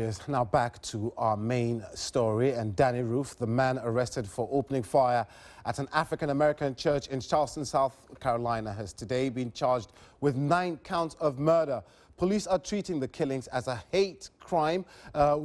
Yes, now back to our main story, and Danny Roof, the man arrested for opening fire at an African-American church in Charleston, South Carolina, has today been charged with 9 counts of murder. Police are treating the killings as a hate crime.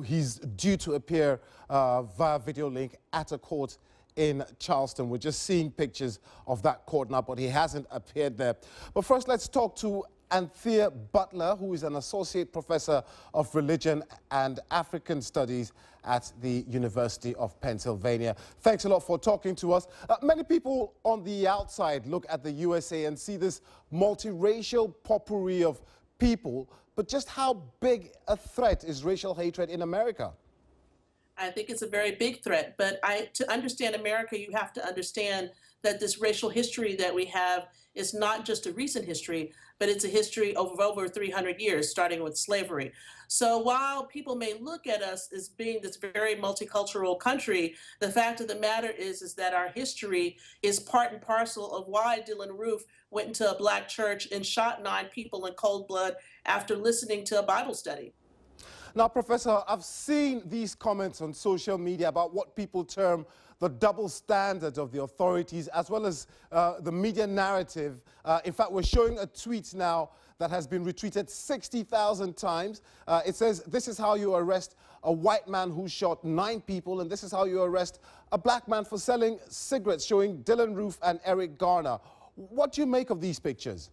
He's due to appear via video link at a court in Charleston. We're just seeing pictures of that court now, but he hasn't appeared there. But first, let's talk to Anthea Butler, who is an associate professor of religion and African studies at the University of Pennsylvania. Thanks a lot for talking to us. Many people on the outside look at the USA and see this multiracial potpourri of people, but just how big a threat is racial hatred in America? I think it's a very big threat, but to understand America, you have to understand that this racial history that we have is not just a recent history, but it's a history of over 300 years, starting with slavery. So while people may look at us as being this very multicultural country, the fact of the matter is that our history is part and parcel of why Dylann Roof went into a black church and shot 9 people in cold blood after listening to a Bible study. Now, Professor, I've seen these comments on social media about what people term the double standards of the authorities, as well as the media narrative. In fact, we're showing a tweet now that has been retweeted 60,000 times. It says, "This is how you arrest a white man who shot 9 people, and this is how you arrest a black man for selling cigarettes," showing Dylann Roof and Eric Garner. What do you make of these pictures?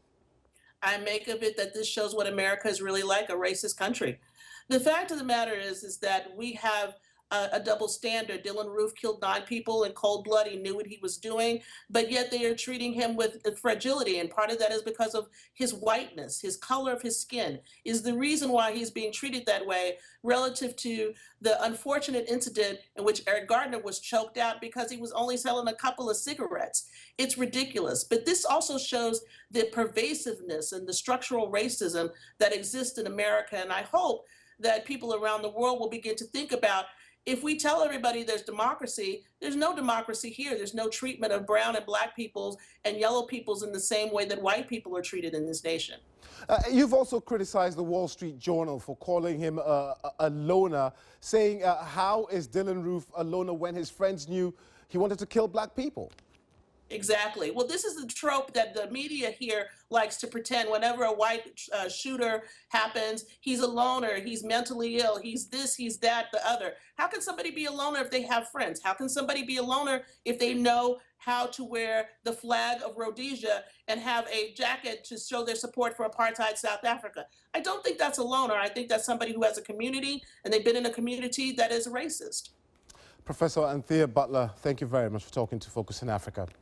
I make of it that this shows what America is really like, a racist country. The fact of the matter is that we have a double standard. Dylann Roof killed 9 people in cold blood. He knew what he was doing, but yet they are treating him with fragility. And part of that is because of his whiteness, his color of his skin is the reason why he's being treated that way relative to the unfortunate incident in which Eric Garner was choked out because he was only selling a couple of cigarettes. It's ridiculous. But this also shows the pervasiveness and the structural racism that exists in America. And I hope that people around the world will begin to think about, if we tell everybody there's democracy, there's no democracy here. There's no treatment of brown and black peoples and yellow peoples in the same way that white people are treated in this nation. You've also criticized the Wall Street Journal for calling him a loner, saying, how is Dylann Roof a loner when his friends knew he wanted to kill black people? Exactly. Well, this is the trope that the media here likes to pretend. Whenever a white shooter happens, he's a loner, he's mentally ill, he's this, he's that, the other. How can somebody be a loner if they have friends? How can somebody be a loner if they know how to wear the flag of Rhodesia and have a jacket to show their support for apartheid South Africa? I don't think that's a loner. I think that's somebody who has a community, and they've been in a community that is racist. Professor Anthea Butler, thank you very much for talking to Focus in Africa.